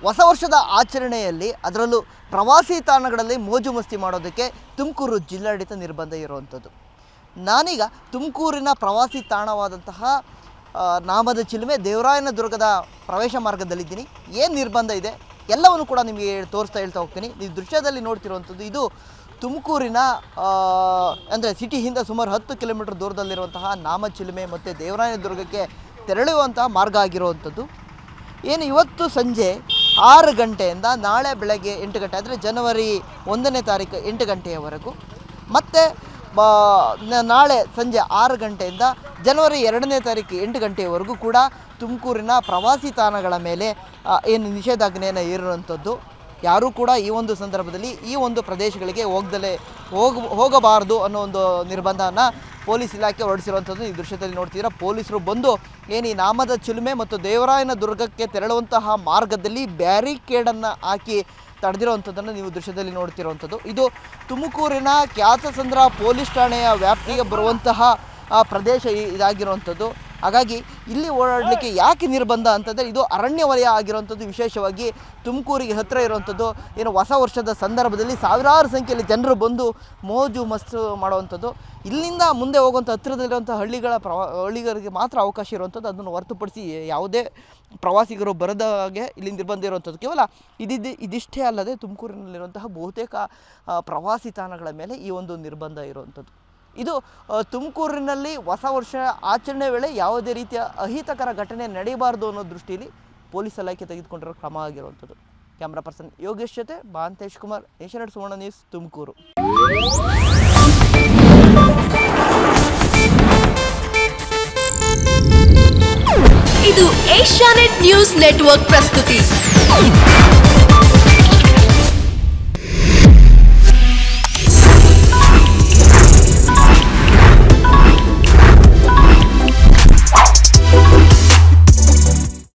ಹೊಸ ವರ್ಷದ ಆಚರಣೆಯಲ್ಲಿ ಅದರಲ್ಲೂ ಪ್ರವಾಸಿ ತಾಣಗಳಲ್ಲಿ ಮೋಜು ಮಸ್ತಿ ಮಾಡೋದಕ್ಕೆ ತುಮಕೂರು ಜಿಲ್ಲಾಡಳಿತ ನಿರ್ಬಂಧ ಇರುವಂಥದ್ದು. ನಾನೀಗ ತುಮಕೂರಿನ ಪ್ರವಾಸಿ ತಾಣವಾದಂತಹ ನಾಮದ ಚಿಲುಮೆ ದೇವರಾಯನದುರ್ಗದ ಪ್ರವೇಶ ಮಾರ್ಗದಲ್ಲಿದ್ದೀನಿ. ಏನು ನಿರ್ಬಂಧ ಇದೆ ಎಲ್ಲವನ್ನು ಕೂಡ ನಿಮಗೆ ಹೇಳ್ತಾ ಹೋಗ್ತೀನಿ. ನೀವು ದೃಶ್ಯದಲ್ಲಿ ನೋಡ್ತಿರುವಂಥದ್ದು ಇದು ತುಮಕೂರಿನ ಅಂದರೆ ಸಿಟಿಯಿಂದ ಸುಮಾರು 10 ಕಿಲೋಮೀಟರ್ ದೂರದಲ್ಲಿರುವಂತಹ ನಾಮಚಿಲುಮೆ ಮತ್ತು ದೇವರಾಯನದುರ್ಗಕ್ಕೆ ತೆರಳುವಂತಹ ಮಾರ್ಗ ಆಗಿರುವಂಥದ್ದು. ಏನು ಇವತ್ತು ಸಂಜೆ 6 ಗಂಟೆಯಿಂದ ನಾಳೆ ಬೆಳಗ್ಗೆ 8 ಗಂಟೆ ಅಂದರೆ ಜನವರಿ 1ನೇ ತಾರೀಕು 8 ಗಂಟೆಯವರೆಗೂ, ಮತ್ತು ನಾಳೆ ಸಂಜೆ 6 ಗಂಟೆಯಿಂದ ಜನವರಿ 2ನೇ ತಾರೀಕು 8 ಗಂಟೆಯವರೆಗೂ ಕೂಡ ತುಮಕೂರಿನ ಪ್ರವಾಸಿ ತಾಣಗಳ ಮೇಲೆ ಏನು ನಿಷೇಧಾಜ್ಞೆಯನ್ನು ಹೇರುವಂಥದ್ದು. ಯಾರೂ ಕೂಡ ಈ ಒಂದು ಸಂದರ್ಭದಲ್ಲಿ ಈ ಒಂದು ಪ್ರದೇಶಗಳಿಗೆ ಹೋಗಬಾರದು ಅನ್ನೋ ಒಂದು ನಿರ್ಬಂಧನ ಪೊಲೀಸ್ ಇಲಾಖೆ ಹೊರಡಿಸಿರುವಂಥದ್ದು ಈ ದೃಶ್ಯದಲ್ಲಿ ನೋಡ್ತೀರಾ. ಪೊಲೀಸರು ಬಂದು ಏನು ಈ ನಾಮದ ಚಿಲುಮೆ ಮತ್ತು ದೇವರಾಯನದುರ್ಗಕ್ಕೆ ತೆರಳುವಂತಹ ಮಾರ್ಗದಲ್ಲಿ ಬ್ಯಾರಿಕೇಡನ್ನು ಹಾಕಿ ತಡೆದಿರುವಂಥದ್ದನ್ನು ನೀವು ದೃಶ್ಯದಲ್ಲಿ ನೋಡ್ತಿರುವಂಥದ್ದು. ಇದು ತುಮಕೂರಿನ ಕ್ಯಾತಸಂದ್ರ ಪೊಲೀಸ್ ಠಾಣೆಯ ವ್ಯಾಪ್ತಿಗೆ ಬರುವಂತಹ ಪ್ರದೇಶ ಇದಾಗಿರುವಂಥದ್ದು. ಹಾಗಾಗಿ ಇಲ್ಲಿ ಓಡಾಡಲಿಕ್ಕೆ ಯಾಕೆ ನಿರ್ಬಂಧ ಅಂತಂದರೆ ಇದು ಅರಣ್ಯ ವಲಯ ಆಗಿರುವಂಥದ್ದು. ವಿಶೇಷವಾಗಿ ತುಮಕೂರಿಗೆ ಹತ್ತಿರ ಇರುವಂಥದ್ದು. ಏನು ಹೊಸ ವರ್ಷದ ಸಂದರ್ಭದಲ್ಲಿ ಸಾವಿರಾರು ಸಂಖ್ಯೆಯಲ್ಲಿ ಜನರು ಬಂದು ಮೋಜು ಮಸ್ತು ಮಾಡುವಂಥದ್ದು. ಇಲ್ಲಿಂದ ಮುಂದೆ ಹೋಗುವಂಥ ಹತ್ತಿರದಲ್ಲಿರುವಂಥ ಹಳ್ಳಿಗರಿಗೆ ಮಾತ್ರ ಅವಕಾಶ ಇರುವಂಥದ್ದು. ಅದನ್ನು ಹೊರತುಪಡಿಸಿ ಯಾವುದೇ ಪ್ರವಾಸಿಗರು ಬರದ ಹಾಗೆ ಇಲ್ಲಿ ನಿರ್ಬಂಧ ಇರುವಂಥದ್ದು. ಕೇವಲ ಇದಿಷ್ಟೇ ಅಲ್ಲದೆ ತುಮಕೂರಿನಲ್ಲಿರುವಂತಹ ಬಹುತೇಕ ಪ್ರವಾಸಿ ತಾಣಗಳ ಮೇಲೆ ಈ ಒಂದು ನಿರ್ಬಂಧ ಇರುವಂಥದ್ದು. ಇದು ತುಮಕೂರಿನಲ್ಲಿ ಹೊಸ ವರ್ಷ ಆಚರಣೆ ವೇಳೆ ಯಾವುದೇ ರೀತಿಯ ಅಹಿತಕರ ಘಟನೆ ನಡೆಯಬಾರದು ಅನ್ನೋ ದೃಷ್ಟಿಯಲ್ಲಿ ಪೊಲೀಸ್ ಇಲಾಖೆ ತೆಗೆದುಕೊಂಡಿರೋ ಕ್ರಮ ಆಗಿರುವಂಥದ್ದು. ಕ್ಯಾಮ್ರಾ ಪರ್ಸನ್ ಯೋಗೇಶ್ ಜೊತೆ ಮಹಾಂತೇಶ್ ಕುಮಾರ್, ಏಷ್ಯಾನೆಟ್ ಸುವರ್ಣ ನ್ಯೂಸ್, ತುಮಕೂರು. ಇದು ಏಷ್ಯಾನೆಟ್ ನ್ಯೂಸ್ ನೆಟ್ವರ್ಕ್ ಪ್ರಸ್ತುತಿ.